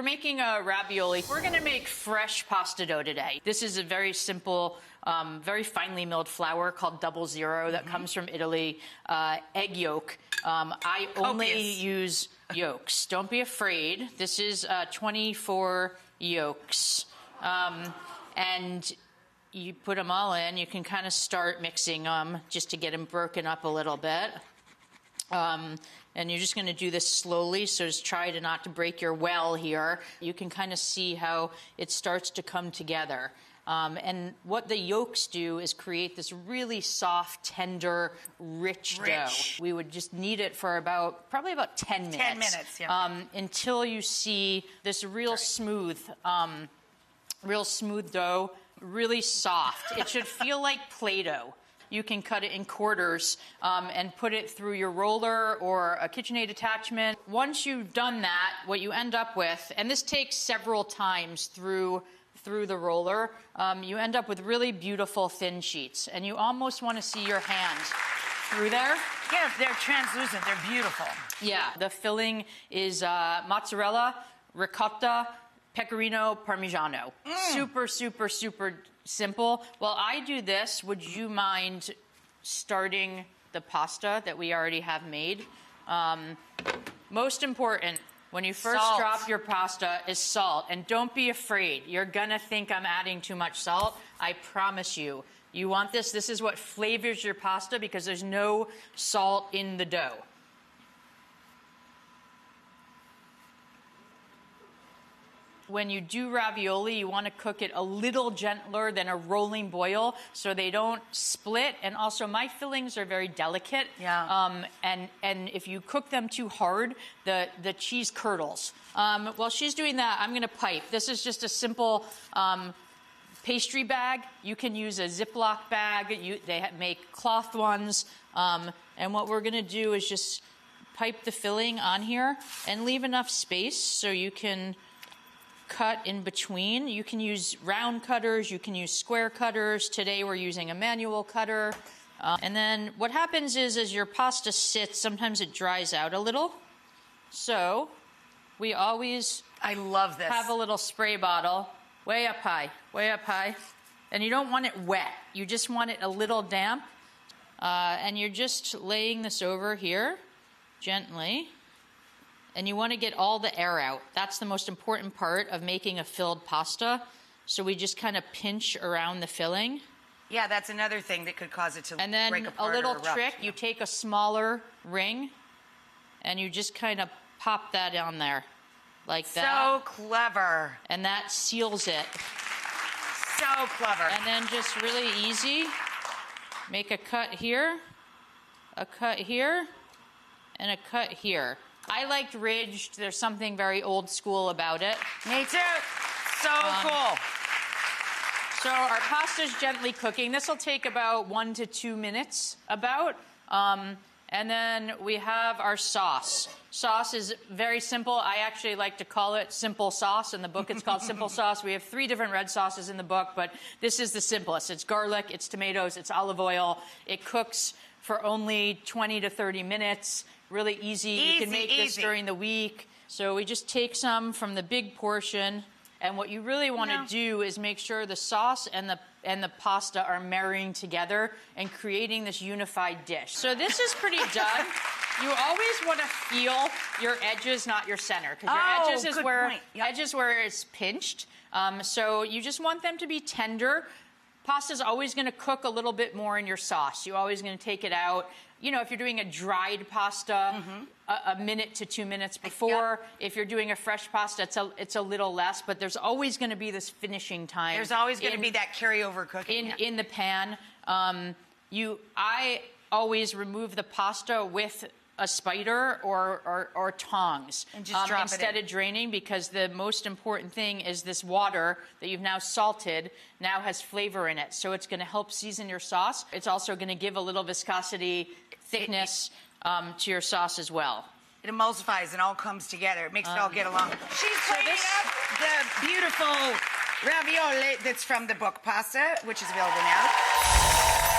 making a ravioli. We're gonna make fresh pasta dough today. This is a very simple, very finely milled flour called 00 that comes from Italy. Egg yolk. I only use yolks. Don't be afraid. This is 24 yolks. And you put them all in. You can kind of start mixing them just to get them broken up a little bit. And you're just going to do this slowly, so just try to not to break your well here. You can kind of see how it starts to come together. And what the yolks do is create this really soft, tender, rich dough. We would just knead it for probably about 10 minutes. 10 minutes, yeah. Until you see this real smooth dough, really soft. It should feel like Play-Doh. You can cut it in quarters and put it through your roller or a KitchenAid attachment. Once you've done that, what you end up with, and this takes several times through the roller, you end up with really beautiful thin sheets. And you almost want to see your hand through there. Yeah, they're translucent. They're beautiful. Yeah, the filling is mozzarella, ricotta, pecorino, parmigiano. Super, super, super simple. While I do this, would you mind starting the pasta that we already have made? Most important, when you first drop your pasta, is salt. And don't be afraid. You're gonna think I'm adding too much salt. I promise you. You want this. This is what flavors your pasta because there's no salt in the dough. When you do ravioli, you want to cook it a little gentler than a rolling boil so they don't split. And also, my fillings are very delicate. Yeah. And if you cook them too hard, the cheese curdles. While she's doing that, I'm going to pipe. This is just a simple pastry bag. You can use a Ziploc bag. They make cloth ones. And what we're going to do is just pipe the filling on here and leave enough space so you can cut in between. You can use round cutters, you can use square cutters. Today we're using a manual cutter. And then what happens is as your pasta sits, sometimes it dries out a little. So we always have a little spray bottle way up high, way up high. And you don't want it wet. You just want it a little damp. And you're just laying this over here gently. And you want to get all the air out. That's the most important part of making a filled pasta. So we just kind of pinch around the filling. Yeah, that's another thing that could cause it to break apart. And then a little trick, you take a smaller ring and you just kind of pop that on there like that. So clever. And that seals it. So clever. And then just really easy, make a cut here, a cut here, and a cut here. I liked ridged. There's something very old school about it. Me too. So cool. So our pasta's gently cooking. This will take about 1 to 2 minutes, and then we have our sauce. Sauce is very simple. I actually like to call it simple sauce. In the book, it's called simple sauce. We have 3 different red sauces in the book, but this is the simplest. It's garlic, it's tomatoes, it's olive oil. It cooks for only 20 to 30 minutes. Really easy. You can make this during the week. So we just take some from the big portion. And what you really want to do is make sure the sauce and the pasta are marrying together and creating this unified dish. So this is pretty done. You always want to feel your edges, not your center, because your edges is where it's pinched. So you just want them to be tender. Pasta's always going to cook a little bit more in your sauce. You're always going to take it out. You know, if you're doing a dried pasta, a minute to 2 minutes before. If you're doing a fresh pasta, it's a little less, but there's always going to be this finishing time. There's always going to be that carryover cooking. In the pan. I always remove the pasta with a spider or tongs and just drop instead of draining, because the most important thing is this water that you've now salted now has flavor in it, so it's going to help season your sauce. It's also going to give a little viscosity, thickness to your sauce as well. It emulsifies and all comes together. It makes it all get along. She's plating up the beautiful ravioli that's from the book Pasta, which is available now.